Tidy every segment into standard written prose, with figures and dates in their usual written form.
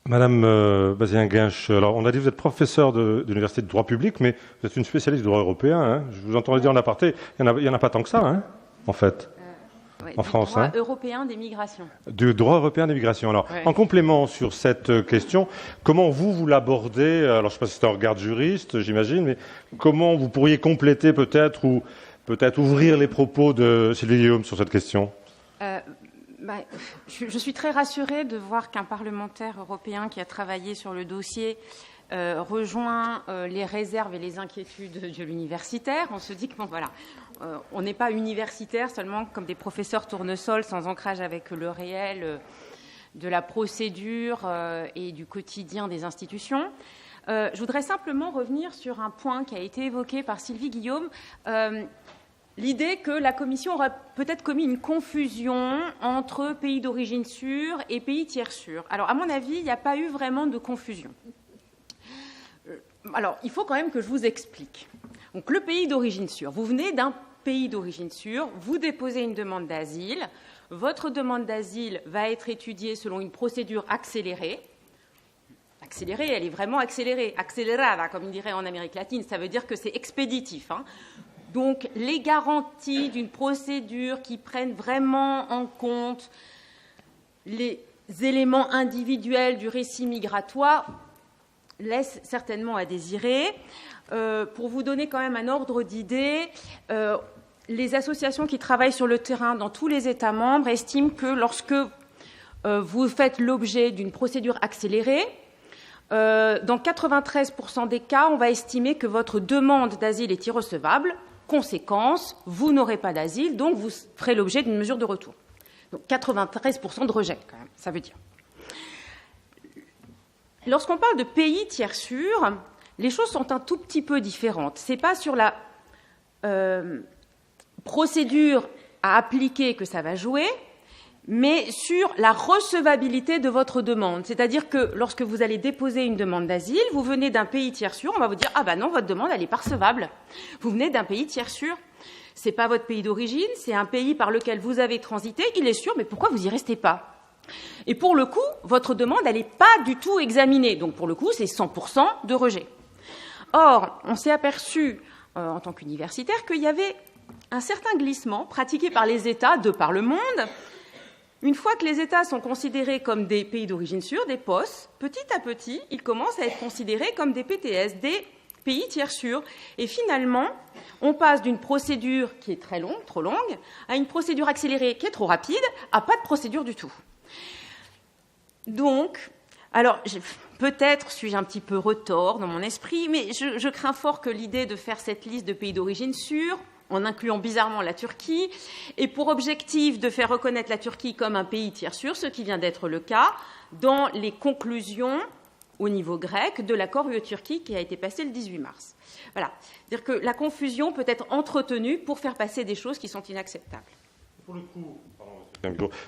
Madame Bazien-Guinche, alors on a dit que vous êtes professeur de l'université de droit public, mais vous êtes une spécialiste du droit européen. Hein. Je vous entendais dire en aparté, il y en a pas tant que ça, hein, en fait, Ouais, en du France. droit Hein. européen des migrations. Du droit européen des migrations. Alors, Ouais. en complément sur cette question, comment vous l'abordez? Alors, je ne sais pas si c'est un regard de juriste, j'imagine, mais comment vous pourriez compléter peut-être ou peut-être ouvrir les propos de Sylvie Guillaume sur cette question? Euh, bah, je suis très rassurée de voir qu'un parlementaire européen qui a travaillé sur le dossier rejoint les réserves et les inquiétudes de l'universitaire. On se dit que bon, voilà, on n'est pas universitaire seulement comme des professeurs tournesols sans ancrage avec le réel de la procédure et du quotidien des institutions. Je voudrais simplement revenir sur un point qui a été évoqué par Sylvie Guillaume. L'idée que la Commission aurait peut-être commis une confusion entre pays d'origine sûre et pays tiers sûrs. Alors, à mon avis, il n'y a pas eu vraiment de confusion. Alors, il faut quand même que je vous explique. Donc, le pays d'origine sûre. Vous venez d'un pays d'origine sûre, vous déposez une demande d'asile. Votre demande d'asile va être étudiée selon une procédure accélérée. Accélérée, elle est vraiment accélérée. Accelerada, comme il dirait en Amérique latine. Ça veut dire que c'est expéditif, hein. Donc, les garanties d'une procédure qui prennent vraiment en compte les éléments individuels du récit migratoire laissent certainement à désirer. Pour vous donner quand même un ordre d'idée, les associations qui travaillent sur le terrain dans tous les États membres estiment que lorsque vous faites l'objet d'une procédure accélérée, dans 93% des cas, on va estimer que votre demande d'asile est irrecevable. Conséquence, vous n'aurez pas d'asile, donc vous ferez l'objet d'une mesure de retour. Donc 93% de rejet, quand même, ça veut dire. Lorsqu'on parle de pays tiers sûrs, les choses sont un tout petit peu différentes. Ce n'est pas sur la procédure à appliquer que ça va jouer, mais sur la recevabilité de votre demande. C'est-à-dire que lorsque vous allez déposer une demande d'asile, vous venez d'un pays tiers sûr, on va vous dire « Ah ben non, votre demande, elle n'est pas recevable. Vous venez d'un pays tiers sûr. Ce n'est pas votre pays d'origine, c'est un pays par lequel vous avez transité. Il est sûr, mais pourquoi vous n'y restez pas ?» Et pour le coup, votre demande, elle n'est pas du tout examinée. Donc pour le coup, c'est 100% de rejet. Or, on s'est aperçu, en tant qu'universitaire, qu'il y avait un certain glissement pratiqué par les États de par le monde. Une fois que les États sont considérés comme des pays d'origine sûre, des POS, petit à petit, ils commencent à être considérés comme des PTS, des pays tiers sûrs. Et finalement, on passe d'une procédure qui est très longue, trop longue, à une procédure accélérée qui est trop rapide, à pas de procédure du tout. Donc, alors, peut-être suis-je un petit peu retors dans mon esprit, mais je crains fort que l'idée de faire cette liste de pays d'origine sûre, en incluant bizarrement la Turquie, et pour objectif de faire reconnaître la Turquie comme un pays tiers sûr, ce qui vient d'être le cas dans les conclusions au niveau grec de l'accord UE-Turquie qui a été passé le 18 mars. Voilà. C'est-à-dire que la confusion peut être entretenue pour faire passer des choses qui sont inacceptables.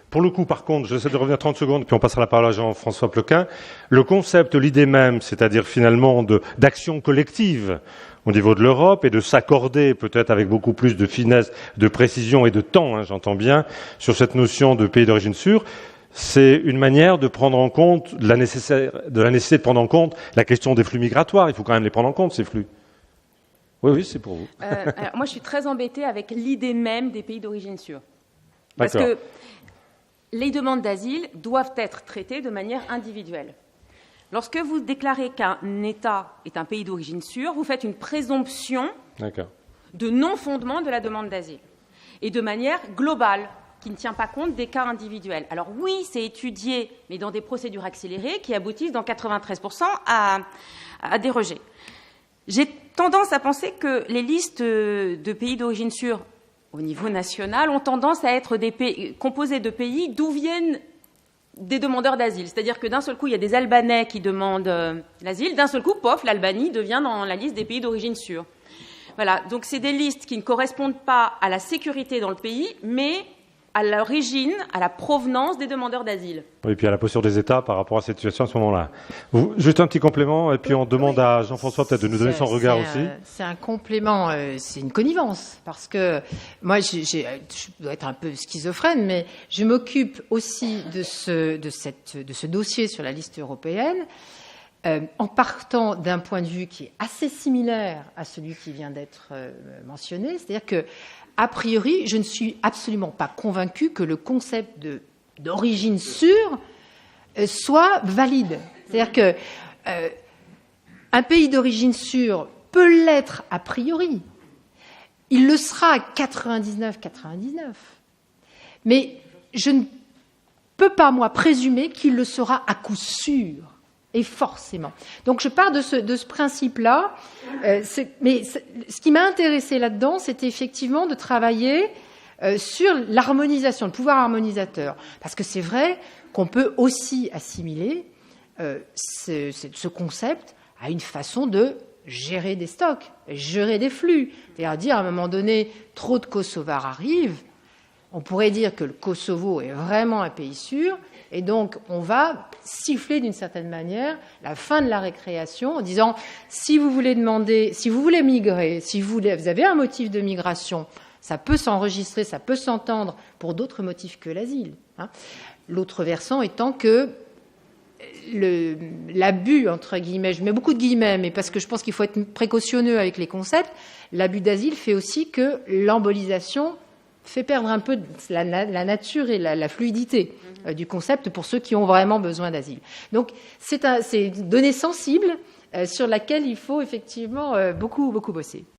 Pour le coup, par contre, j'essaie de revenir 30 secondes, puis on passera la parole à Jean-François Ploquin. Le concept, l'idée même, c'est-à-dire finalement d'action collective au niveau de l'Europe et de s'accorder peut-être avec beaucoup plus de finesse, de précision et de temps, hein, j'entends bien, sur cette notion de pays d'origine sûre, c'est une manière de prendre en compte de la nécessité de prendre en compte la question des flux migratoires. Il faut quand même les prendre en compte, ces flux. Oui, c'est pour vous. Alors, moi, je suis très embêtée avec l'idée même des pays d'origine sûre. Parce D'accord. que les demandes d'asile doivent être traitées de manière individuelle. Lorsque vous déclarez qu'un État est un pays d'origine sûre, vous faites une présomption de non-fondement de la demande d'asile, et de manière globale, qui ne tient pas compte des cas individuels. Alors oui, c'est étudié, mais dans des procédures accélérées qui aboutissent dans 93% à des rejets. J'ai tendance à penser que les listes de pays d'origine sûre au niveau national ont tendance à être composées de pays d'où viennent des demandeurs d'asile. C'est-à-dire que d'un seul coup, il y a des Albanais qui demandent l'asile. D'un seul coup, pof, l'Albanie devient dans la liste des pays d'origine sûre. Voilà. Donc, c'est des listes qui ne correspondent pas à la sécurité dans le pays, mais à l'origine, à la provenance des demandeurs d'asile. Et puis à la posture des États par rapport à cette situation à ce moment-là. Juste un petit complément, et puis on demande à Jean-François peut-être de nous donner son regard aussi. C'est un complément, c'est une connivence, parce que moi, je dois être un peu schizophrène, mais je m'occupe aussi de ce dossier sur la liste européenne, en partant d'un point de vue qui est assez similaire à celui qui vient d'être mentionné, c'est-à-dire que a priori, je ne suis absolument pas convaincue que le concept d'origine sûre soit valide. C'est-à-dire que un pays d'origine sûre peut l'être a priori. Il le sera à 99,99. Mais je ne peux pas, moi, présumer qu'il le sera à coup sûr. Et forcément. Donc je pars de ce principe-là. Mais ce qui m'a intéressé là-dedans, c'était effectivement de travailler sur l'harmonisation, le pouvoir harmonisateur. Parce que c'est vrai qu'on peut aussi assimiler ce concept à une façon de gérer des stocks, gérer des flux. C'est-à-dire dire à un moment donné, trop de Kosovars arrivent. On pourrait dire que le Kosovo est vraiment un pays sûr. Et donc, on va siffler d'une certaine manière la fin de la récréation en disant si vous voulez demander, si vous voulez migrer, si vous avez un motif de migration, ça peut s'enregistrer, ça peut s'entendre pour d'autres motifs que l'asile. L'autre versant étant que l'abus, entre guillemets, je mets beaucoup de guillemets, mais parce que je pense qu'il faut être précautionneux avec les concepts, l'abus d'asile fait aussi que l'embolisation fait perdre un peu la nature et la fluidité du concept pour ceux qui ont vraiment besoin d'asile. Donc, c'est une donnée sensible sur laquelle il faut effectivement beaucoup bosser.